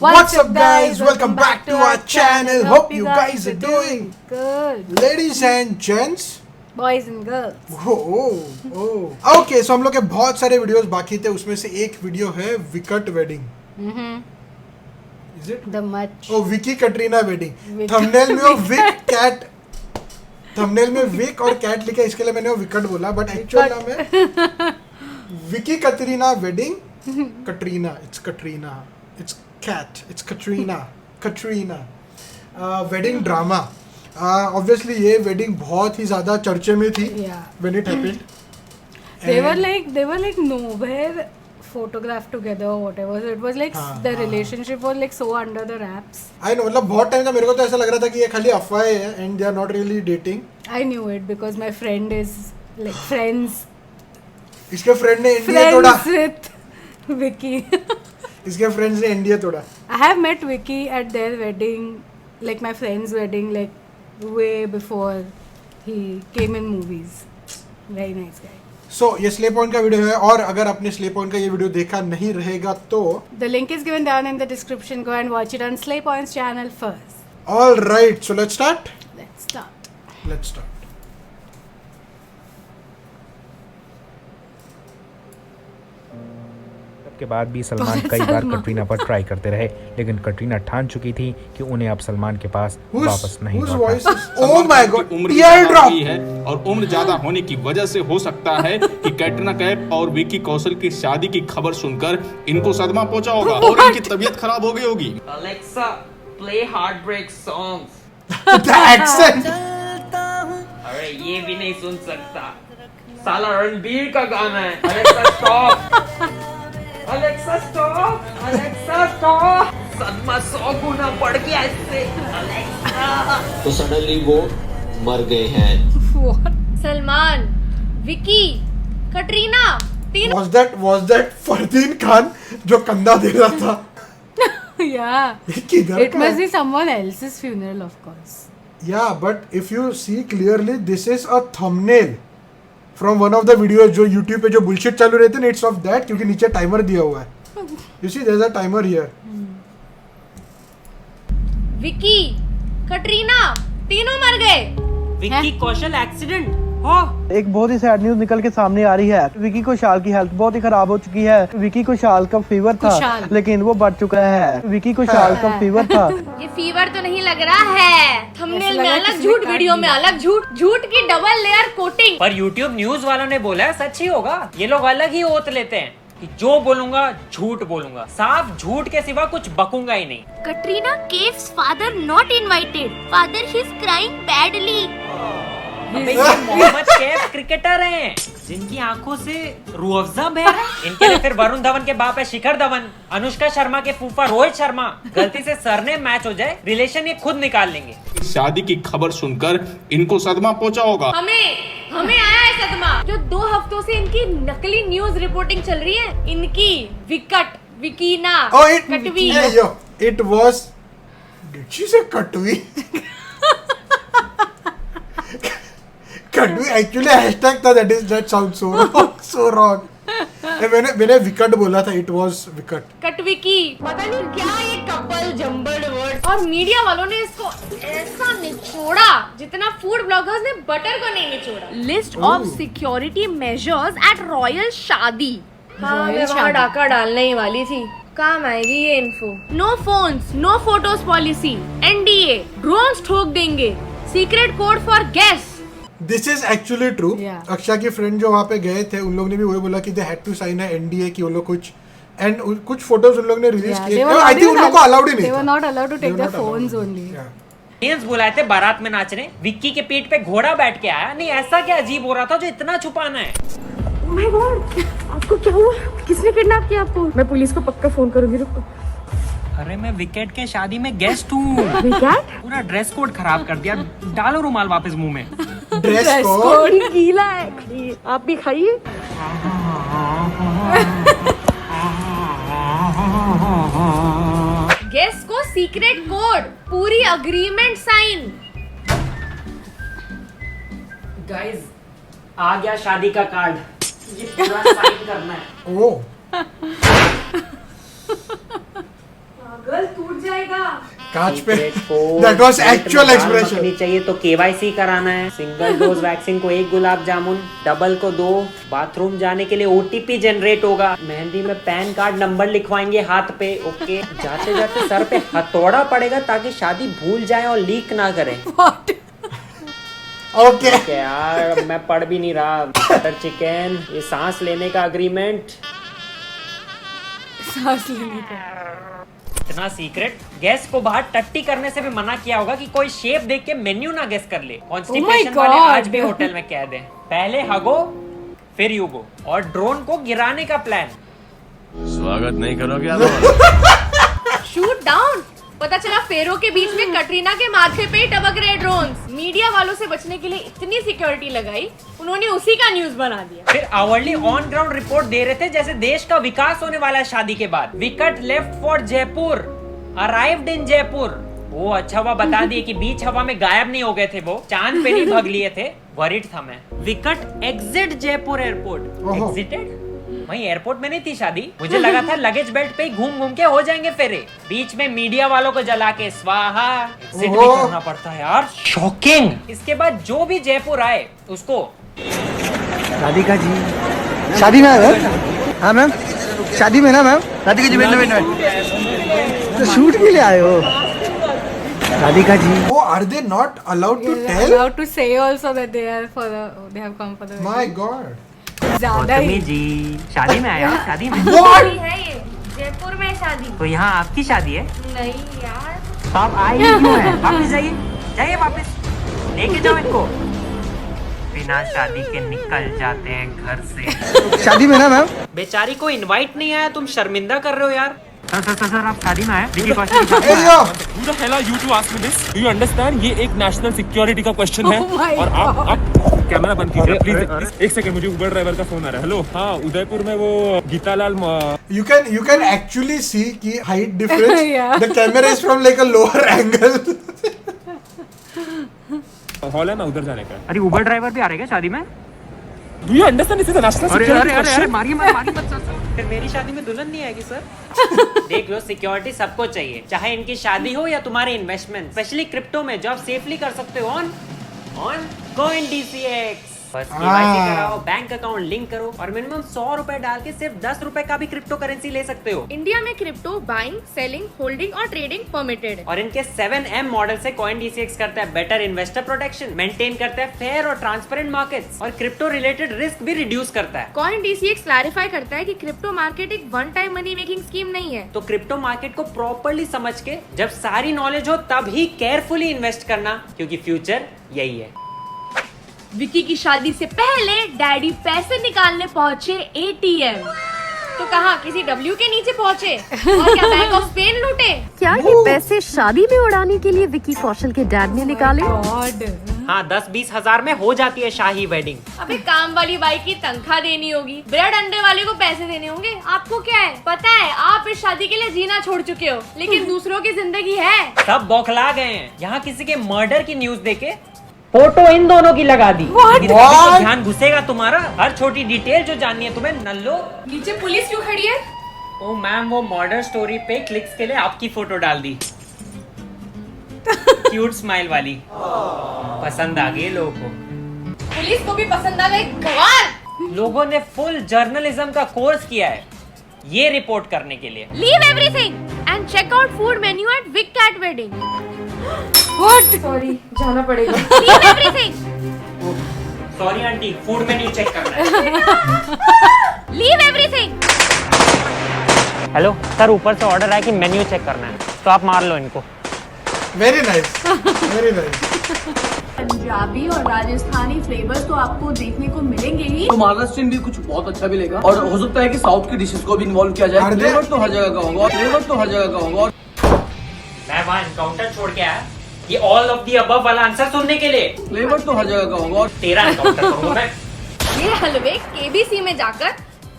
What's up guys? Welcome back to our channel. Hope you guys are doing good. Ladies and gents, Boys and girls. Okay, so हम लोग के बहुत सारे videos बाकी थे, उसमें से एक वीडियो है विकट wedding. Is it? The much. Oh, Vicky Katrina wedding. Thumbnail में वो विक कैट, थंबनेल में विक और कैट लिखा है, इसके लिए मैंने वो विकट बोला, बट एक्चुअल नाम है Vicky Katrina wedding. Katrina, it's cat, it's Katrina. Wedding drama. Obviously ये वेडिंग बहुत ही ज्यादा चर्चे में थी when it happened. They were like nowhere photographed together or whatever. So it was like the relationship was like so under the wraps. I know, मतलब बहुत time का मेरे को तो ऐसा लग रहा था कि ये खाली अफवाह है and they are not really dating. I knew it because my friend is like friends. इसके फ्रेंड ने इंडिया तोड़ा. Friends with Vicky. इसके फ्रेंड्स ने इंडिया तोड़ा. I have met Vicky at their wedding, like my friend's wedding, like way before he came in movies. Very nice guy. So ये slay point का video है, और अगर आपने स्ले पॉइंट का ये वीडियो देखा नहीं रहेगा तो the link is given down in the description. Go and watch it on Slay Point's channel first. All right, so let's start. Let's start. के बाद भी सलमान कई बार कटरीना पर ट्राई करते रहे, लेकिन कटरीना ठान चुकी थी कि उन्हें अब सलमान के पास वापस नहीं लौटना. Oh my God, उम्र है और उम्र ज्यादा होने की वजह से हो सकता है कि कैटरीना कैफ और विकी कौशल की शादी की खबर सुनकर इनको सदमा पहुंचा होगा और इनकी तबीयत खराब हो गई होगी. Alexa, play heartbreak songs. The accent. अरे ये भी नहीं सुन सकता, साला रणबीर का गाना है. Alexa stop. Alexa stop. Alexa stop. सदमा 100 गुना बढ़ गया इससे. Alexa. तो सडनली वो मर गए हैं. सलमान, विकी, कटरीना, तीन. Was that फरदीन खान जो कंधा दे रहा था? Yeah. किधर It must be someone else's funeral, of course. Yeah, but if you see clearly, this is a thumbnail from one of the videos जो YouTube पे जो bullshit चालू रहते हैं, it's of that, क्योंकि नीचे टाइमर दिया हुआ है. You see, there's a timer here. Vicky, Katrina, तीनों मर गए. विक्की कौशल एक्सीडेंट हो. एक बहुत ही सैड न्यूज निकल के सामने आ रही है. विकी कौशल की हेल्थ बहुत ही खराब हो चुकी है. विकी कौशल का फीवर था, लेकिन वो बढ़ चुका है. विकी कौशल का फीवर था. ये फीवर तो नहीं लग रहा है. थंबनेल में अलग झूठ, वीडियो में अलग झूठ, झूठ की डबल लेयर कोटिंग. पर YouTube न्यूज वालों ने बोला है सच ही होगा. ये लोग अलग ही ओत लेते हैं कि जो बोलूंगा झूठ बोलूंगा, साफ झूठ के सिवा कुछ बकूंगा ही नहीं. Katrina Kaif's father not invited. Father he is crying badly. अबे ये मोहम्मद कैफ क्रिकेटर हैं जिनकी आंखों से रूह अफ़ज़ा बह रहा है. इनके लिए फिर वरुण धवन के बाप है शिखर धवन, अनुष्का शर्मा के फूफा रोहित शर्मा. गलती से सरनेम मैच हो जाए, रिलेशन ये खुद निकाल लेंगे. शादी की खबर सुनकर इनको सदमा पहुंचा होगा. हमें आया है सदमा. जो 2 हफ्तों से इनकी नकली न्यूज रिपोर्टिंग चल रही है, इनकी विकीना कटवी. It was. Did she say कटवी? कटवी actually hashtag था. That sounds so wrong. मैंने विकट बोला था. It was विकट. कटविकी. पता नहीं क्या ये कपल जम्बल्ड वर्ड. और मीडिया वालों ने इसको ऐसा निचोड़ा जितना फूड ब्लॉगर्स ने बटर को नहीं निचोड़ा. List of security measures at royal शादी. हाँ, मैं वहाँ डाका डालने ही वाली थी. काम आएगी ये info. No phones, no photos policy, NDA, drones ठोक देंगे, secret code for guest. This is actually true. Akshay के फ्रेंड जो वहाँ पे गए थे, उन लोग ने भी वही बोला कि they had to sign a NDA कि वो लोग कुछ फोटोज उन लोग ने रिलीज किए. I think उन लोग को अलाउड ही नहीं था. They were not allowed to take their phones only. Indians बुलाए थे बारात में नाचने. विक्की के पीठ पे घोड़ा बैठ के आया. नहीं, ऐसा क्या अजीब हो रहा था जो इतना छुपाना है? Oh my God, आपको क्या हुआ? किसने किडनैप किया आपको? मैं पुलिस को पक्का फोन करूंगी. रुको. अरे मैं विकेट के शादी में गेस्ट हूँ. विकेट? पूरा ड्रेस कोड खराब कर दिया. डालो रुमाल वापस मुंह में. ड्रेस कोड गीला है. आप भी खाइए. गेस्ट को सीक्रेट कोड, पूरी अग्रीमेंट साइन. गाइस, आ गया शादी का कार्ड. ये पूरा साइन करना है. ओह. पागल. टूट जाएगा। कांच पे सीक्रेट को दैट वाज पेट में एक्चुअल दाल एक्सप्रेशन। मखनी चाहिए तो केवाईसी कराना है। सिंगल डोज वैक्सीन को 1 गुलाब जामुन, डबल को 2। बाथरूम जाने के लिए ओटीपी जनरेट होगा। मेहंदी में पैन कार्ड नंबर लिखवाएंगे हाथ पे। ओके, जाते जाते सर पे हथौड़ा पड़ेगा ताकि शादी भूल जाए और लीक ना करें। ओके यार मैं पढ़ भी नहीं रहा। बटर चिकन, ये सांस लेने का अग्रीमेंट। सांस लेने का। इतना सीक्रेट। गेस्ट को बाहर टट्टी करने से भी मना किया होगा कि कोई शेप देख के मेन्यू ना गेस कर ले। कॉन्स्टिपेशन वाले आज भी होटल में कह दें, पहले हगो फिर यूगो। और ड्रोन को गिराने का प्लान। स्वागत नहीं करोगे आप? Shoot down. पता चला फेरो के बीच में कटरीना के माथे पे ही टपक रहे ड्रोन्स। मीडिया वालों से बचने के लिए इतनी सिक्योरिटी लगाई, उन्होंने उसी का न्यूज बना दिया। फिर आवरली ऑन ग्राउंड रिपोर्ट दे रहे थे जैसे देश का विकास होने वाला है शादी के बाद। विकट left for Jaipur, arrived in Jaipur. वो अच्छा हुआ बता दिए कि बीच हवा में गायब नहीं हो गए थे, वो चांद पे नहीं भग लिए थे। वरिड था मैं। विकट एग्जिट जयपुर एयरपोर्ट। एग्जिटेड? वहीं एयरपोर्ट में नहीं थी शादी। मुझे लगा था लगेज बेल्ट पे ही घूम घूम के हो जाएंगे फेरे। बीच में मीडिया वालों को जला के स्वाहा। एग्जिट भी करना पड़ता है यार, शॉकिंग। इसके बाद जो भी जयपुर आए उसको राधिका जी शादी में आए? हाँ मैम, शादी में ना मैम। राधिका जी वेट तो शूट के लिए आए हो? राधिका जी वो are they not allowed to tell? Allowed to say also that they are for the, they have come for the my God. ज्यादा ही। जी शादी में आया? शादी में शादी है ये, जयपुर में शादी। तो यहाँ आपकी शादी है? नहीं यार। तो आप आए ही क्यों हैं? वापस जाइए, जाइए वापस, लेके जाओ इनको। बिना शादी के निकल जाते हैं घर से। शादी में ना मैम। बेचारी को इनवाइट नहीं आया, तुम शर्मिंदा कर रहे हो यार। सर आप शादी में आए? विकी कौशल की शादी में आए? Who the hell are you to ask me this? Do you understand? ये एक नेशनल सिक्योरिटी का क्वेश्चन है। Oh my और आप कैमरा बंद कीजिए प्लीज। एक सेकंड, मुझे उबर ड्राइवर का फोन आ रहा है। हेलो, हाँ उदयपुर में वो गीतालाल You can actually see कि height difference. Yeah. The camera is from like a lower angle. Hall है ना, उधर जाने का। अरे उबर ड्राइवर भी आ रहे क्या शादी में? Do you understand? This is a national security question. मारिए मत सर। फिर मेरी शादी में दुल्हन नहीं आएगी सर? देख लो, सिक्योरिटी सबको चाहिए, चाहे इनकी शादी हो या तुम्हारे इन्वेस्टमेंट, स्पेशली क्रिप्टो में जो आप सेफली कर सकते हो ऑन CoinDCX। बस KYC कराओ, बैंक अकाउंट लिंक करो और मिनिमम 100 रुपए डाल के सिर्फ 10 रुपए का भी क्रिप्टो करेंसी ले सकते हो। इंडिया में क्रिप्टो बाइंग, सेलिंग, होल्डिंग और ट्रेडिंग परमिटेड है। और इनके 7M मॉडल से CoinDCX करता है बेटर इन्वेस्टर प्रोटेक्शन, मेंटेन करता है फेयर और ट्रांसपेरेंट मार्केट्स और क्रिप्टो रिलेटेड रिस्क भी रिड्यूस करता है। CoinDCX क्लैरिफाई करता है कि क्रिप्टो मार्केट एक one time money making scheme नहीं है। तो क्रिप्टो मार्केट को प्रॉपर्ली समझ के जब सारी नॉलेज हो तब ही केयरफुली इन्वेस्ट करना, क्योंकि फ्यूचर यही है। विकी की शादी से पहले डैडी पैसे निकालने पहुंचे ATM। तो कहाँ, किसी W के नीचे पहुंचे और क्या बैंक ऑफ स्पेन लूटे? क्या ये पैसे शादी में उड़ाने के लिए विकी कौशल के डैड ने निकाले? God. हाँ, 10-20 हजार में हो जाती है शाही वेडिंग। अबे काम वाली बाई की तनख्वाह देनी होगी, ब्रेड अंडे वाले को पैसे देने होंगे। आपको क्या है पता है, आप इस शादी के लिए जीना छोड़ चुके हो, लेकिन दूसरों की जिंदगी है। सब बौखला गए हैं। यहाँ किसी के मर्डर की न्यूज देके फोटो इन दोनों की लगा दी। ध्यान घुसेगा तुम्हारा, हर छोटी डिटेल जो जाननी है तुम्हें। नल्लो, नीचे पुलिस क्यों खड़ी है? ओ मैम, वो मर्डर स्टोरी पे क्लिक्स के लिए आपकी फोटो डाल दी। क्यूट स्माइल वाली, पसंद आ गई लोगों को। पुलिस को भी पसंद आ गई। गवार लोगों ने फुल जर्नलिज्म का कोर्स किया है ये रिपोर्ट करने के लिए। Leave everything and check out food menu at Vic Kat wedding. What? Sorry, जाना पड़ेगा। Leave everything. Sorry aunty, food menu check करना है। Leave everything. हेलो सर, ऊपर से ऑर्डर आया कि मेन्यू चेक करना है, तो आप मार लो इनको। Very nice. Very nice. Punjabi और राजस्थानी फ्लेवर्स तो आपको देखने को मिलेंगे ही। तो महाराष्ट्रियन भी कुछ बहुत अच्छा मिलेगा और हो सकता है कि साउथ की डिशेस को भी इन्वॉल्व किया जाए। फ्लेवर तो हर जगह का होगा, फ्लेवर तो हर जगह का होगा। मैं वहाँ एनकाउंटर छोड़ के आया ये ऑल ऑफ दी अबव वाला आंसर सुनने के लिए। फ्लेवर तो हर जगह का होगा। तेरा एनकाउंटर करूंगा मैं। ये हलवे KBC में जाकर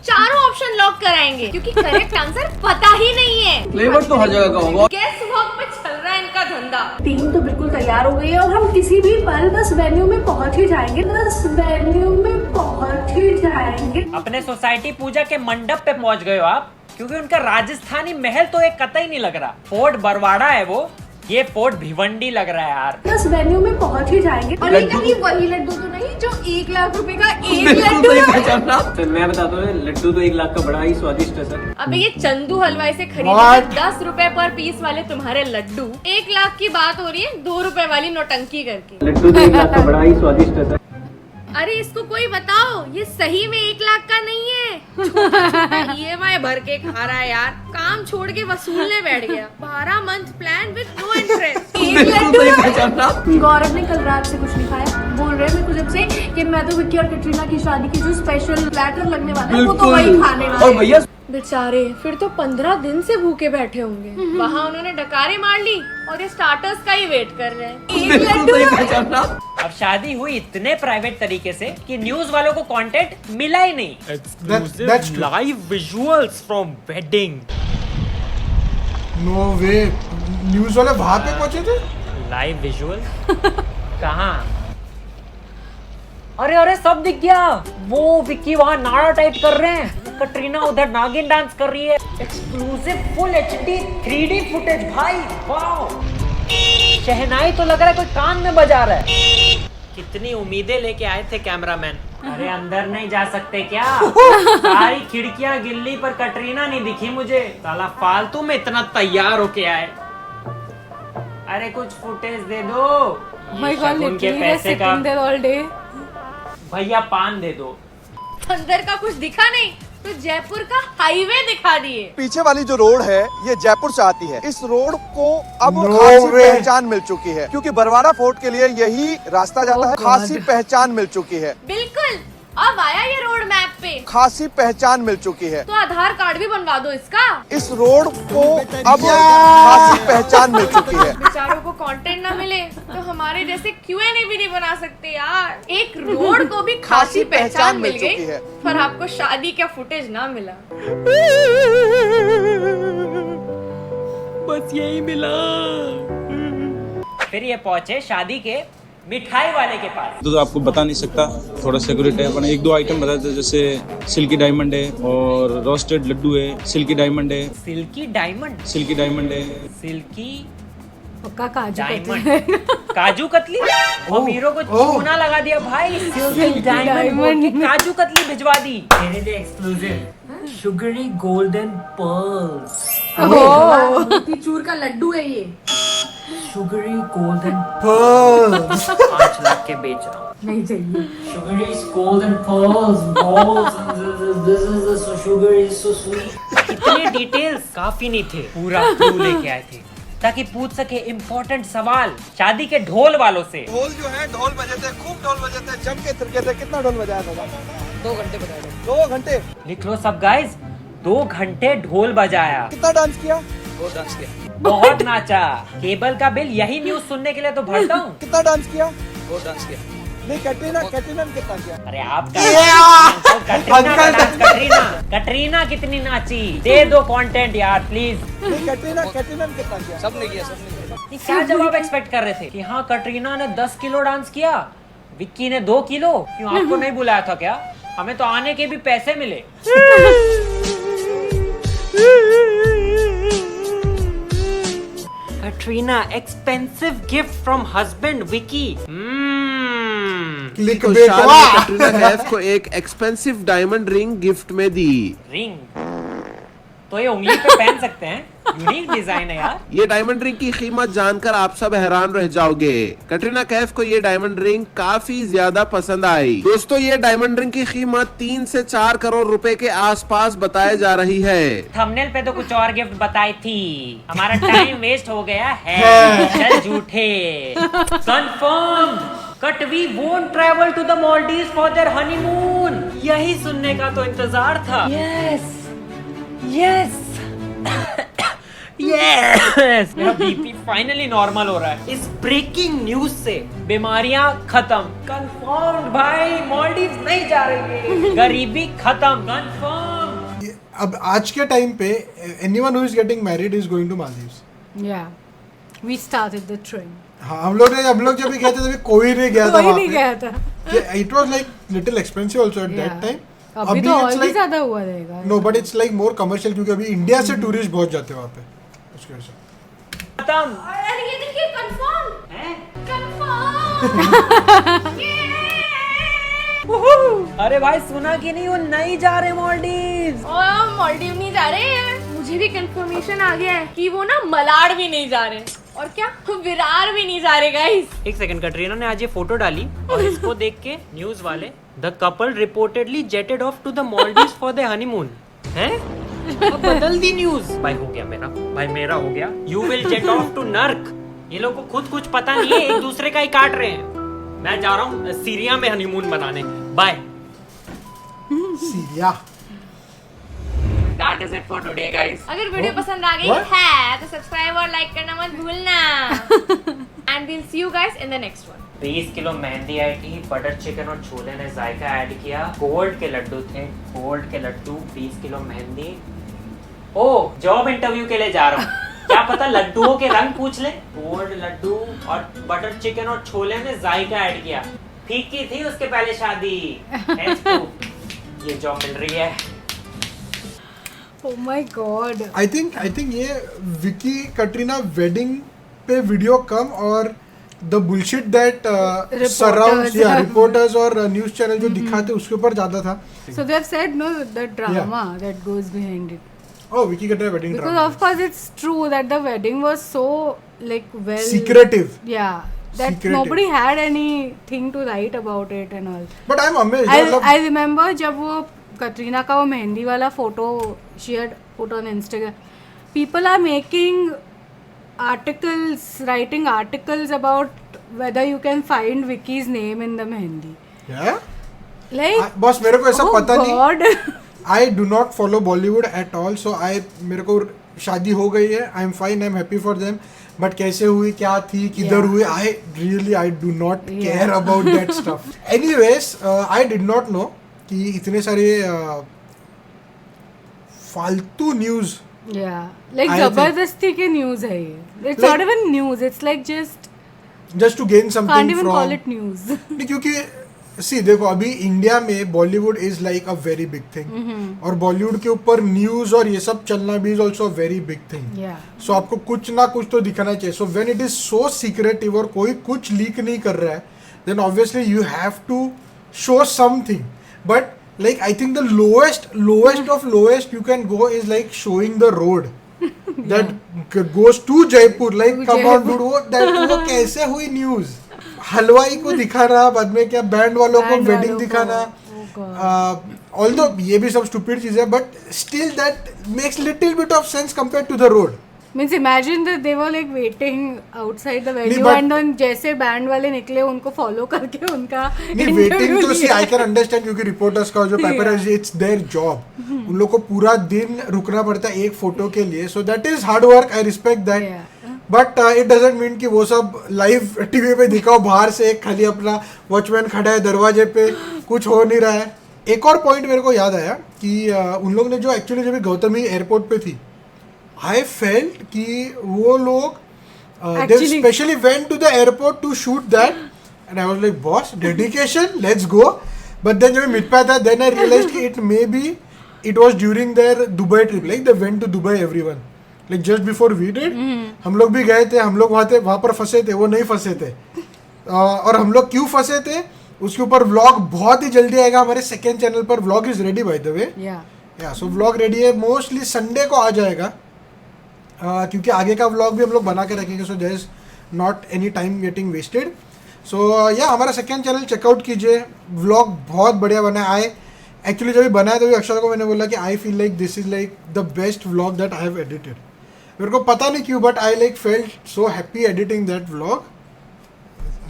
चारों ऑप्शन लॉक कराएंगे, क्योंकि करेक्ट आंसर पता ही नहीं है। फ्लेवर तो हर जगह का होगा। गेस वर्क पे चल रहा है इनका धंधा। टीम तो बिल्कुल तैयार हो गई है और हम किसी भी पल बस वेन्यू में पहुंच ही जाएंगे। बस वेन्यू में पहुंच ही जाएंगे। अपने सोसाइटी पूजा के मंडप पे पहुंच गए हो आप। क्योंकि उनका राजस्थानी महल तो एक कतई नहीं लग रहा। फोर्ट बरवाड़ा है वो, ये फोर्ट भिवंडी लग रहा है यार। बस वेन्यू में पहुंच ही जाएंगे। और ये कहीं वही लड्डू तो नहीं जो 1 लाख रुपए का एक लड्डू है? सर मैं बताता हूँ, लड्डू तो 1 लाख का बड़ा ही स्वादिष्ट है सर। अबे ये चंदू हलवाई से खरीदे 10 रुपए पर पीस वाले तुम्हारे लड्डू 1 लाख की बात हो रही है 2 रुपए वाली नौटंकी करके। लड्डू तो 1 लाख का बड़ा ही स्वादिष्ट है सर। अरे इसको कोई बताओ, ये सही में 1 लाख का नहीं है। EMI भर के खा रहा है यार, काम छोड़ के वसूलने बैठ गया। 12 month plan with no interest. Gaurav ने कल रात से कुछ नहीं खाया, बोल रहे हैं मेरे को जब से कि मैं तो विक्की और कैटरीना की शादी की जो स्पेशल प्लेटर लगने वाला है वो तो वही खाने वाला और भैया बेचारे फिर तो 15 दिन से भूखे बैठे होंगे। वहाँ उन्होंने डकारे मार ली और ये स्टार्टर्स का ही वेट कर रहे हैं। अब शादी हुई इतने प्राइवेट तरीके से कि न्यूज वालों को कंटेंट मिला ही नहीं। That's true. Live visuals from wedding. No way, news वाले वहाँ पे पहुँचे थे? लाइव विजुअल कहाँ? अरे अरे सब दिख गया। वो विक्की वहाँ नाड़ा टाइप कर रहे हैं, कटरीना उधर नागिन डांस कर रही है। Exclusive full HD 3D footage भाई, वाओ। शहनाई तो लग रहा है कोई कान में बजा रहा है। कितनी उम्मीदें लेके आए थे कैमरामैन। अरे अंदर नहीं जा सकते क्या? सारी खिड़कियां गिल्ली पर कटरीना नहीं दिखी मुझे। साला फालतू में इतना तैयार होके आए। अरे कुछ फुटेज दे दो। My God, शगुन के literally they're पैसे का sitting there all day. भैया पान दे दो। अंदर का कुछ दिखा नहीं तो जयपुर का हाईवे दिखा दिए। पीछे वाली जो रोड है ये जयपुर से आती है। इस रोड को अब No खासी way. पहचान मिल चुकी है, क्योंकि बरवाड़ा फोर्ट के लिए यही रास्ता जाता है। खासी पहचान मिल चुकी है। बिल्कुल, अब आया ये रोड मैप पे। खासी पहचान मिल चुकी है। तो आधार कार्ड भी बनवा दो इसका। इस रोड को अब खासी पहचान मिल चुकी है। बेचारों को कंटेंट ना मिले तो हमारे जैसे Q&A भी नहीं बना सकते यार। एक रोड को भी खासी पहचान मिल गई चुकी है। पर आपको शादी का फुटेज ना मिला। बस यही मिला। फिर ये पहुंचे शादी के मिठाई वाले के पास। तो आपको बता नहीं सकता, थोड़ा सिक्योरिटी है। अपने 1-2 आइटम बताए थे, जैसे सिल्की डायमंड है और रोस्टेड लड्डू है। सिल्की डायमंड है। Silky diamond? सिल्की डायमंड है। सिल्की पक्का काजू डायमंड। काजू कतली? वो मीरो को चूना लगा दिया भाई। सिल्की डायमंड बोल के काजू कतली भिजवा दी। मेरे लिए एक्सक्लूसिव शुगरी गोल्डन पर्ल्स। चूर का लड्डू है ये। शुगरी गोल्डन पर्ल्स 5 लाख के बेच रहा हूँ। नहीं चाहिए। Sugar is golden pearls, balls, this is the sugar is so sweet. इतने डिटेल्स काफी नहीं थे, पूरा क्लू लेके आए थे ताकि पूछ सके इम्पोर्टेंट सवाल शादी के ढोल वालों से। ढोल जो है, ढोल बजे थे, खूब ढोल बजे थे, जम के तिरके थे। कितना ढोल बजाया था? 2 घंटे बजाया। 2 घंटे। लिख लो सब गाइस, 2 घंटे ढोल बजाया। कितना डांस किया? बहुत डांस किया। बहुत नाचा। केबल का बिल यही न्यूज सुनने के लिए तो भरता हूँ। कितना डांस किया? बहुत डांस किया। नहीं, कैटरीना ने कितना किया? अरे आपका कटरीना कितनी नाची? दे दो कंटेंट यार प्लीज। नहीं, कैटरीना ने कितना किया? सबने किया, सबने किया। क्या जवाब एक्सपेक्ट कर रहे थे कि हाँ कटरीना ने 10 किलो डांस किया, विक्की ने 2 किलो? क्यों आपको नहीं बुलाया था क्या? हमें तो आने के भी पैसे मिले। Katrina, expensive gift from husband Vicky. Katrina Kaif को एक एक्सपेंसिव डायमंड रिंग गिफ्ट में दी। रिंग तो ये उंगली पे पहन सकते हैं। यूनिक डिजाइन है यार। ये डायमंड रिंग की कीमत जानकर आप सब हैरान रह जाओगे। कटरीना कैफ को ये डायमंड रिंग काफी ज्यादा पसंद आई। दोस्तों, ये डायमंड रिंग की कीमत 3 से 4 करोड़ रुपए के आसपास बताई जा रही है। थंबनेल पे तो कुछ और गिफ्ट बताई थी, हमारा टाइम वेस्ट हो गया है। चल झूठे। कंफर्म, कटवी won't travel to the Maldives for their honeymoon. यही सुनने का तो इंतजार था। Yes yes yes. मेरा बीपी फाइनली नॉर्मल हो रहा है इस ब्रेकिंग न्यूज से। बीमारियां खत्म, कंफर्म्ड भाई। मालदीव्स नहीं जा रही, गरीबी खत्म, कंफर्म। अब आज के टाइम पे anyone who is getting married is going to Maldives. Yeah, we started the trend. हाँ, हम लोग जब भी गए थे तभी कोई नहीं गया था कोई वहाँ नहीं पे। गया था। It was like little expensive also at that time. अभी तो और it's भी ज्यादा हुआ रहेगा। No but it's like more commercial, क्योंकि अभी इंडिया से टूरिस्ट बहुत जाते हैं वहाँ पे, उसकी वजह से। अरे ये देखिए कंफर्म है, अरे भाई सुना कि नहीं, वो नहीं जा रहे मालदीव। मालदीव नहीं जा रहे हैं, मुझे भी कंफर्मेशन आ गया है कि वो ना मलाड भी नहीं जा रहे, और क्या विरार भी नहीं जा रहे गाइस। एक सेकंड, कटरीना ने आज ये फोटो डाली और इसको देख के न्यूज वाले the couple reportedly jetted off to the Maldives for the honeymoon हैं। अब बदल दी न्यूज। भाई हो गया मेरा, भाई मेरा हो गया। You will jet off to नर्क। ये लोग को खुद कुछ पता नहीं है, एक दूसरे का ही काट रहे हैं। मैं जा रहा हूँ सीरिया में हनीमून बनाने। Bye. Syria. That is it for today, guys. अगर वीडियो पसंद आ गई है तो सब्सक्राइब और लाइक करना मत भूलना। And we'll see you guys in the next one. 20 kilo mehndi आई थी, बटर चिकन और छोले ने जायका ऐड किया। गोल्ड के लड्डू थे, गोल्ड के लड्डू, 20 किलो मेहंदी। ओ जॉब इंटरव्यू के लिए जा रहा हूँ, क्या पता लड्डुओं के रंग पूछ ले। गोल्ड लड्डू और बटर चिकन और छोले ने जायका ऐड किया। फीकी थी उसके पहले शादी। ये जॉब मिल रही है। Oh my God. I think ये विकी कटरीना वेडिंग पे वीडियो कम और the bullshit that surrounds reporters और न्यूज़ चैनल जो दिखाते उसके ऊपर ज्यादा था. So they have said no, the drama that goes behind it. Oh, Vicky Katrina wedding because drama. Of course it's true that the wedding was so like well secretive. Yeah. That secretive. Nobody had anything to write about it and all. But I'm amazed. I remember जब वो कटरीना का वो मेहंदी वाला photo she had put on Instagram. People are making articles, writing articles about whether you can find Vicky's name in the mehendi. Yeah. Like. बस मेरे को ऐसा पता नहीं. I do not follow Bollywood at all, so मेरे को शादी हो गई है. I'm fine, I'm happy for them. But कैसे हुई, क्या थी, किधर हुई, I do not care about that stuff. Anyways, I did not know कि इतने सारे फालतू न्यूज़. Yeah, like जबरदस्ती के न्यूज़ है ये. It's not even news. It's like just to gain something can't even from. call it news. नहीं क्योंकि सी देखो अभी इंडिया में Bollywood is like a very big thing और बॉलीवुड के ऊपर न्यूज और ये सब चलना भी is also very big thing. So आपको कुछ ना कुछ तो दिखाना चाहिए. So when it is so secretive और कोई कुछ लीक नहीं कर रहा है then obviously you have to show something. But like I think the lowest of lowest you can go is like showing the road that goes to Jaipur. Like come on dude, वो कैसे हुई news. हलवाई को दिखाना, बाद में क्या band वालों को वेडिंग दिखाना. ऑल्दो ये भी सब स्टूपिड चीज है but still that makes little bit of sense compared to the road. Means imagine that they were like waiting outside the venue and then जैसे बैंड वाले निकले उनको फॉलो करके उनका नहीं वेटिंग तो सी आई कैन अंडरस्टैंड क्योंकि रिपोर्टर्स का जो पेपराइजी इट्स देयर जॉब. उन लोग को पूरा दिन रुकना पड़ता है एक फोटो के लिए. So that is hard work, I respect that. But it doesn't mean कि वो सब लाइव टीवी पे दिखाओ. बाहर से एक खाली अपना वॉचमैन खड़ा है दरवाजे पे, कुछ हो नहीं रहा है. एक और पॉइंट मेरे को याद आया कि उन लोग ने जो एक्चुअली जब गौतमी एयरपोर्ट पे थी I felt कि वो लोग they specially went to the airport to shoot that and I was like boss dedication let's go. But then जब मैं मिट पाया था then I realized कि it was during their Dubai trip. Like they went to Dubai everyone like just before we did. हम लोग भी गए थे, हम लोग वहाँ पर फंसे थे, वो नहीं फंसे थे. और हम लोग क्यों फंसे थे उसके ऊपर व्लॉग बहुत ही जल्दी आएगा हमारे सेकेंड चैनल पर. Vlog is ready by the way. So vlog ready है, मोस्टली संडे को आ जाएगा क्योंकि आगे का व्लॉग भी हम लोग बना के रखेंगे. So there is not any time getting wasted. So या हमारा सेकेंड चैनल चेकआउट कीजिए. व्लॉग बहुत बढ़िया बना है. एक्चुअली जब बनाया तभी अक्षरा को मैंने बोला कि I feel like this is like the best vlog that I have edited. मेरे को पता नहीं क्यों but I like felt so happy editing that vlog.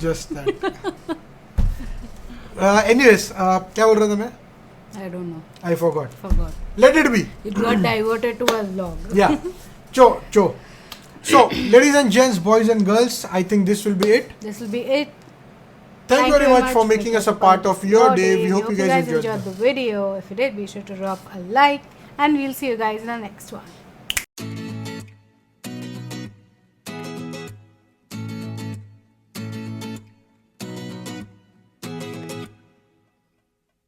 Just that. Anyways क्या बोल रहा था मैं? I don't know. I forgot. Let it be. It got diverted to a vlog. Yeah. So, ladies and gents, boys and girls, I think this will be it. This will be it. Thank you very much for making us a part of your day. We hope you guys enjoyed the video. If you did, be sure to drop a like and we'll see you guys in the next one.